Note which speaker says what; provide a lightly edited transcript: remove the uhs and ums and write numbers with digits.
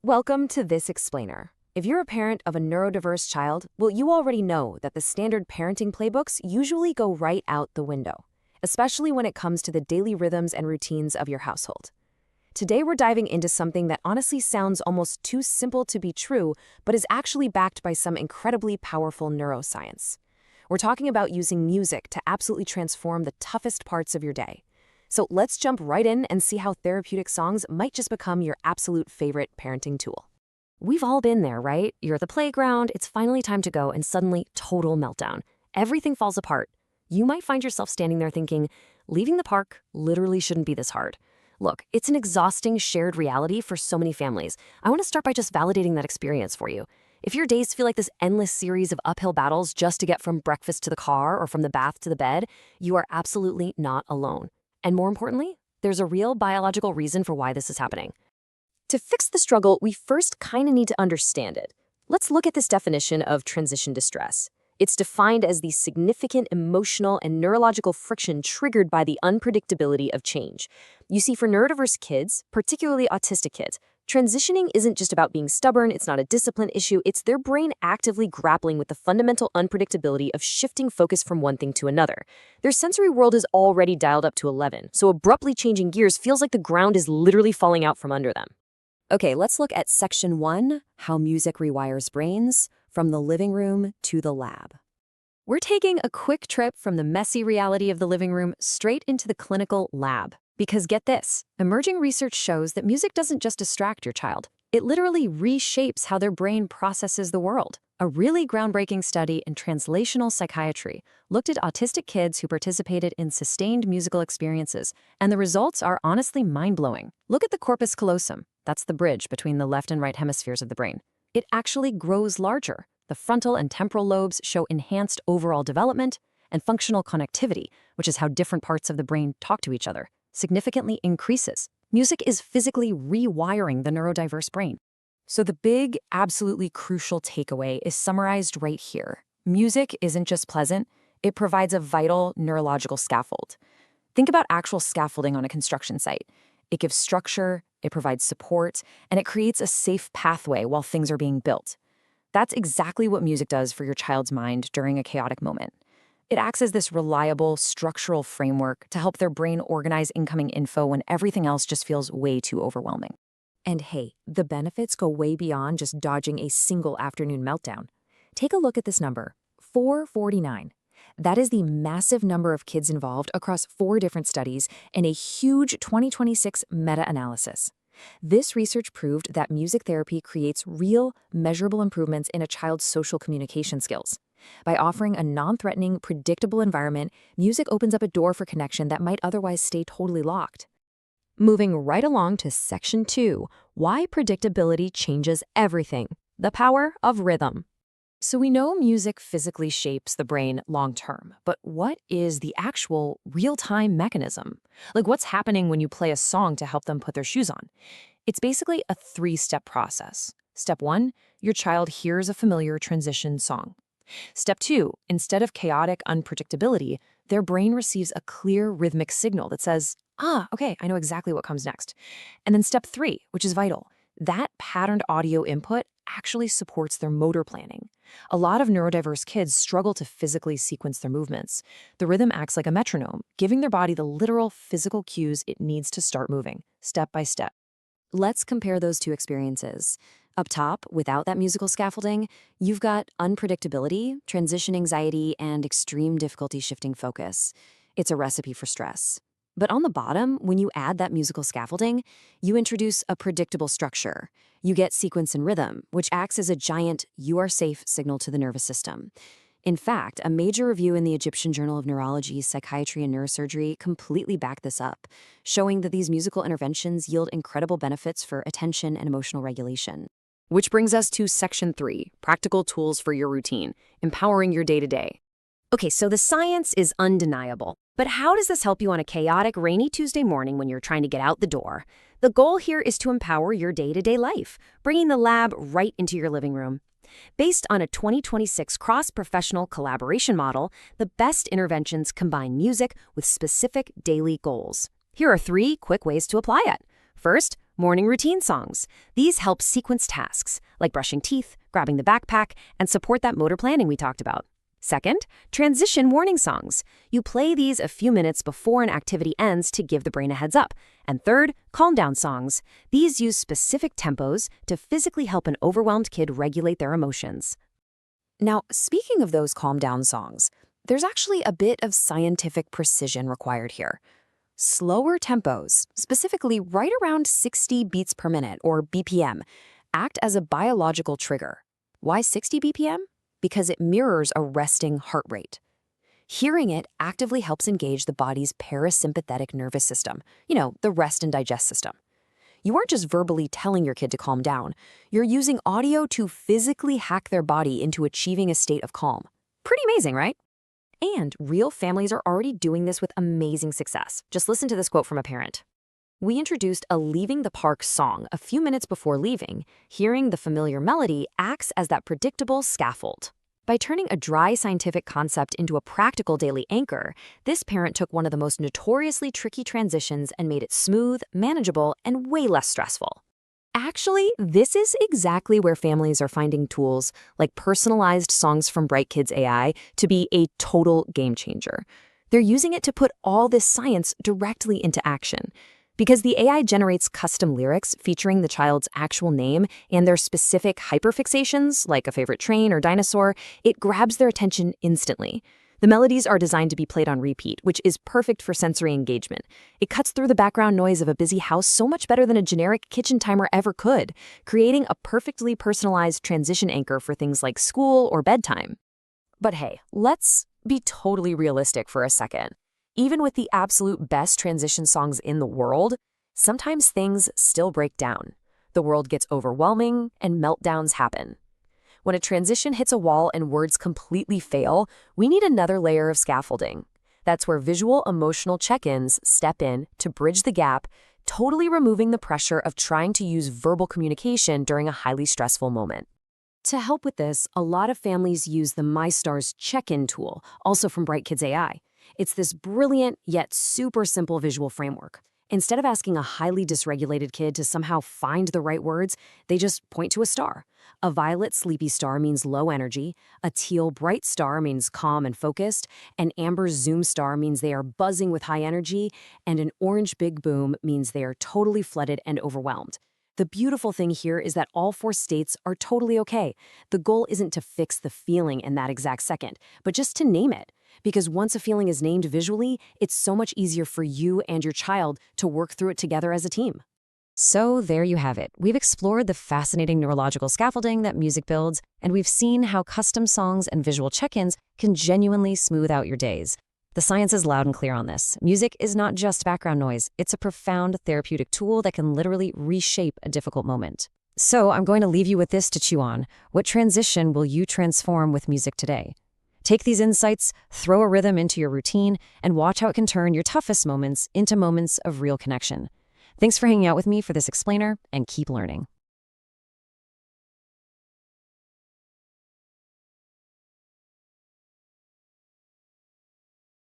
Speaker 1: Welcome to This Explainer. If you're a parent of a neurodiverse child, well, you already know that the standard parenting playbooks usually go right out the window, especially when it comes to the daily rhythms and routines of your household. Today, we're diving into something that honestly sounds almost too simple to be true, but is actually backed by some incredibly powerful neuroscience. We're talking about using music to absolutely transform the toughest parts of your day. So let's jump right in and see how therapeutic songs might just become your absolute favorite parenting tool. We've all been there, right? You're at the playground, it's finally time to go, and suddenly, total meltdown. Everything falls apart. You might find yourself standing there thinking, leaving the park literally shouldn't be this hard. Look, it's an exhausting shared reality for so many families. I want to start by just validating that experience for you. If your days feel like this endless series of uphill battles just to get from breakfast to the car or from the bath to the bed, you are absolutely not alone. And more importantly, there's a real biological reason for why this is happening. To fix the struggle, we first kind of need to understand it. Let's look at this definition of transition distress. It's defined as the significant emotional and neurological friction triggered by the unpredictability of change. You see, for neurodiverse kids, particularly autistic kids, transitioning isn't just about being stubborn, it's not a discipline issue, it's their brain actively grappling with the fundamental unpredictability of shifting focus from one thing to another. Their sensory world is already dialed up to 11, so abruptly changing gears feels like the ground is literally falling out from under them. Okay, let's look at Section 1, How Music Rewires Brains, from the living room to the lab. We're taking a quick trip from the messy reality of the living room straight into the clinical lab. Because get this, emerging research shows that music doesn't just distract your child. It literally reshapes how their brain processes the world. A really groundbreaking study in translational psychiatry looked at autistic kids who participated in sustained musical experiences, and the results are honestly mind-blowing. Look at the corpus callosum. That's the bridge between the left and right hemispheres of the brain. It actually grows larger. The frontal and temporal lobes show enhanced overall development, and functional connectivity, which is how different parts of the brain talk to each other, significantly increases. Music is physically rewiring the neurodiverse brain. So the big, absolutely crucial takeaway is summarized right here. Music isn't just pleasant, it provides a vital neurological scaffold. Think about actual scaffolding on a construction site. It gives structure, it provides support, and it creates a safe pathway while things are being built. That's exactly what music does for your child's mind during a chaotic moment. It acts as this reliable, structural framework to help their brain organize incoming info when everything else just feels way too overwhelming. And hey, the benefits go way beyond just dodging a single afternoon meltdown. Take a look at this number, 449. That is the massive number of kids involved across 4 different studies in a huge 2026 meta-analysis. This research proved that music therapy creates real, measurable improvements in a child's social communication skills. By offering a non-threatening, predictable environment, music opens up a door for connection that might otherwise stay totally locked. Moving right along to Section 2, Why Predictability Changes Everything, the Power of Rhythm. So we know music physically shapes the brain long-term, but what is the actual real-time mechanism? Like, what's happening when you play a song to help them put their shoes on? It's basically a 3-step process. Step 1, your child hears a familiar transition song. Step 2, instead of chaotic unpredictability, their brain receives a clear rhythmic signal that says, okay, I know exactly what comes next. And then step 3, which is vital, that patterned audio input actually supports their motor planning. A lot of neurodiverse kids struggle to physically sequence their movements. The rhythm acts like a metronome, giving their body the literal physical cues it needs to start moving, step by step. Let's compare those two experiences. Up top, without that musical scaffolding, you've got unpredictability, transition anxiety, and extreme difficulty shifting focus. It's a recipe for stress. But on the bottom, when you add that musical scaffolding, you introduce a predictable structure. You get sequence and rhythm, which acts as a giant "you are safe" signal to the nervous system. In fact, a major review in the Egyptian Journal of Neurology, Psychiatry, and Neurosurgery completely backed this up, showing that these musical interventions yield incredible benefits for attention and emotional regulation. Which brings us to Section 3, Practical Tools for Your Routine, Empowering Your Day-to-Day. Okay, so the science is undeniable. But how does this help you on a chaotic, rainy Tuesday morning when you're trying to get out the door? The goal here is to empower your day-to-day life, bringing the lab right into your living room. Based on a 2026 cross-professional collaboration model, the best interventions combine music with specific daily goals. Here are 3 quick ways to apply it. First,
Speaker 2: Morning routine songs. These help sequence tasks, like brushing teeth, grabbing the backpack, and support that motor planning we talked about. Second, transition warning songs. You play these a few minutes before an activity ends to give the brain a heads up. And third, calm down songs. These use specific tempos to physically help an overwhelmed kid regulate their emotions.
Speaker 1: Now, speaking of those calm down songs, there's actually a bit of scientific precision required here. Slower tempos, specifically right around 60 beats per minute, or BPM, act as a biological trigger. Why 60 BPM? Because it mirrors a resting heart rate. Hearing it actively helps engage the body's parasympathetic nervous system, the rest and digest system. You aren't just verbally telling your kid to calm down, you're using audio to physically hack their body into achieving a state of calm. Pretty amazing, right? And real families are already doing this with amazing success. Just listen to this quote from a parent. We introduced a Leaving the Park song a few minutes before leaving. Hearing the familiar melody acts as that predictable scaffold. By turning a dry scientific concept into a practical daily anchor, this parent took one of the most notoriously tricky transitions and made it smooth, manageable, and way less stressful. Actually, this is exactly where families are finding tools like personalized songs from Bright Kids AI to be a total game changer. They're using it to put all this science directly into action. Because the AI generates custom lyrics featuring the child's actual name and their specific hyperfixations, like a favorite train or dinosaur, it grabs their attention instantly. The melodies are designed to be played on repeat, which is perfect for sensory engagement. It cuts through the background noise of a busy house so much better than a generic kitchen timer ever could, creating a perfectly personalized transition anchor for things like school or bedtime. But hey, let's be totally realistic for a second. Even with the absolute best transition songs in the world, sometimes things still break down. The world gets overwhelming and meltdowns happen. When a transition hits a wall and words completely fail, we need another layer of scaffolding. That's where visual emotional check-ins step in to bridge the gap, totally removing the pressure of trying to use verbal communication during a highly stressful moment. To help with this, a lot of families use the MyStars check-in tool, also from Bright Kids AI. It's this brilliant yet super simple visual framework. Instead of asking a highly dysregulated kid to somehow find the right words, they just point to a star. A violet sleepy star means low energy, a teal bright star means calm and focused, an amber zoom star means they are buzzing with high energy, and an orange big boom means they are totally flooded and overwhelmed. The beautiful thing here is that all four states are totally okay. The goal isn't to fix the feeling in that exact second, but just to name it. Because once a feeling is named visually, it's so much easier for you and your child to work through it together as a team. So there you have it. We've explored the fascinating neurological scaffolding that music builds, and we've seen how custom songs and visual check-ins can genuinely smooth out your days. The science is loud and clear on this. Music is not just background noise. It's a profound therapeutic tool that can literally reshape a difficult moment. So I'm going to leave you with this to chew on. What transition will you transform with music today? Take these insights, throw a rhythm into your routine, and watch how it can turn your toughest moments into moments of real connection. Thanks for hanging out with me for this explainer, and keep learning.